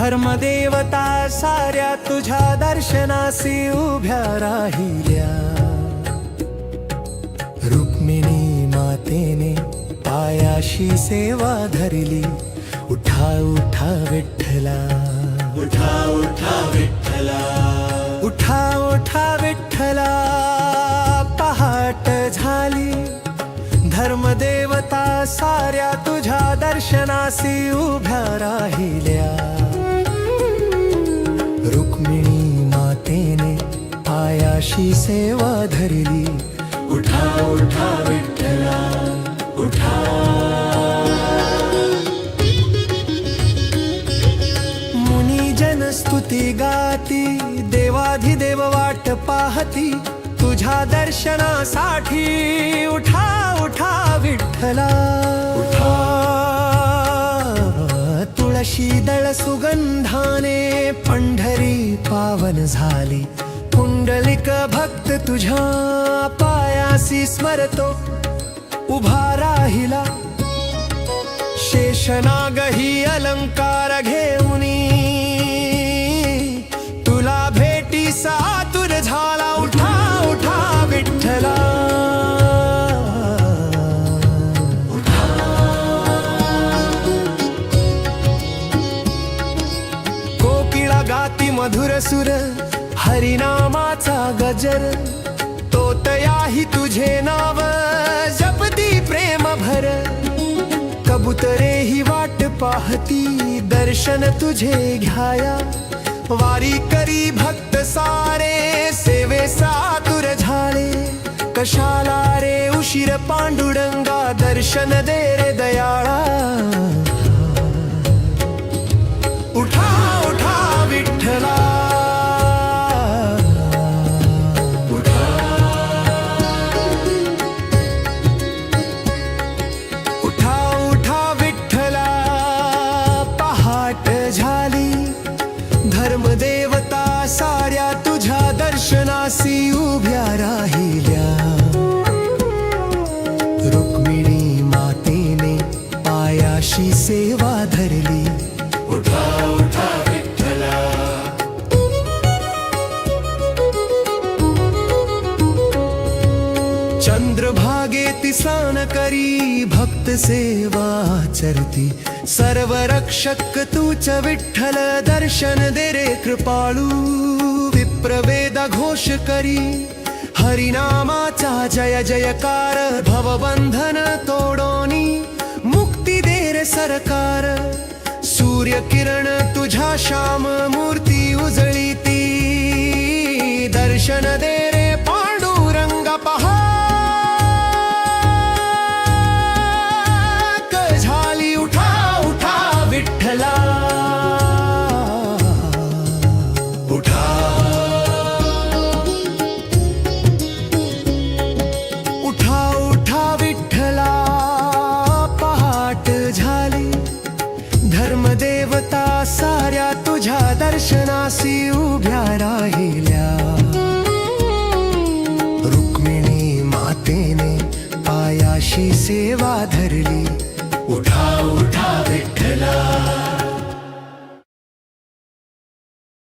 धर्मदेवता साऱ्या तुझ्या दर्शनासी उभ्या राहिल्या। रुक्मिणी मातेने पायाशी सेवा धरली, उठा उठा विठ्ठला, उठा उठा विठ्ठला, उठा उठा विठ्ठला। पहाट झाली, धर्मदेवता साऱ्या तुझ्या दर्शनासी उभ्या राहिल्या। रुक्मिणी मातेने पायाशी सेवा धरली, उठा उठा विठ्ठला, उठा। मुनी जन स्तुती गाती, देवाधिदेव वाट पाहती तुझ्या दर्शनासाठी। उठा उठा विठ्ठला, उठा। तुळशी दळ सुगंधाने पंढरी पावन झाली। पुंडलिक भक्त तुझ्या पायासी स्मरतो उभा राहिला। शेषनागही अलंकार घेऊनी तुला भेटी सातुर झाला। उठा उठा विठ्ठला, उठा। कोकिळा गाती मधुर सुर, हरिनामाचा गजर। तोतयाही तुझे नाव जपती प्रेम भर। कबुतरे ही वाट पाहती दर्शन तुझे घ्याया। वारी करी भक्त सारे सेवे सातुर झाले। कशाला रे उशीर पांडुरंगा, दर्शन दे रे दयाळा। उठा उठा विठ्ठला, उठा। उठा उठा विठ्ठला। पहाट झाली, धर्मदेवता साऱ्या तुझ्या दर्शनासी उभ्या राहिल्या। रुक्मिणी मातेने पायाशी सेवा धरली, उठा उठा विठ्ठला। चंद्रभागेती स्नान करी भक्त सेवा चरती। सर्व रक्षक तूच विठ्ठल, दर्शन दे रे कृपाळू। विप्रवेद घोष करी हरिनामाचा जय जयकार। भवबंधन तोडोनी मुक्ती दे रे सरकार। सूर्य किरण तुझ्या श्याम मूर्ती उजळीती। दर्शन दे रे पांडुरंग पहा। झाली उठा उठा विठ्ठला, उठा। उठा उठा विठ्ठला। पहाट झाली, धर्मदेवता साऱ्या तुझ्या दर्शनासी उभ्या राहिल्या। रुक्मिणी मातेने पायाशी सेवा धरली, उठा उठा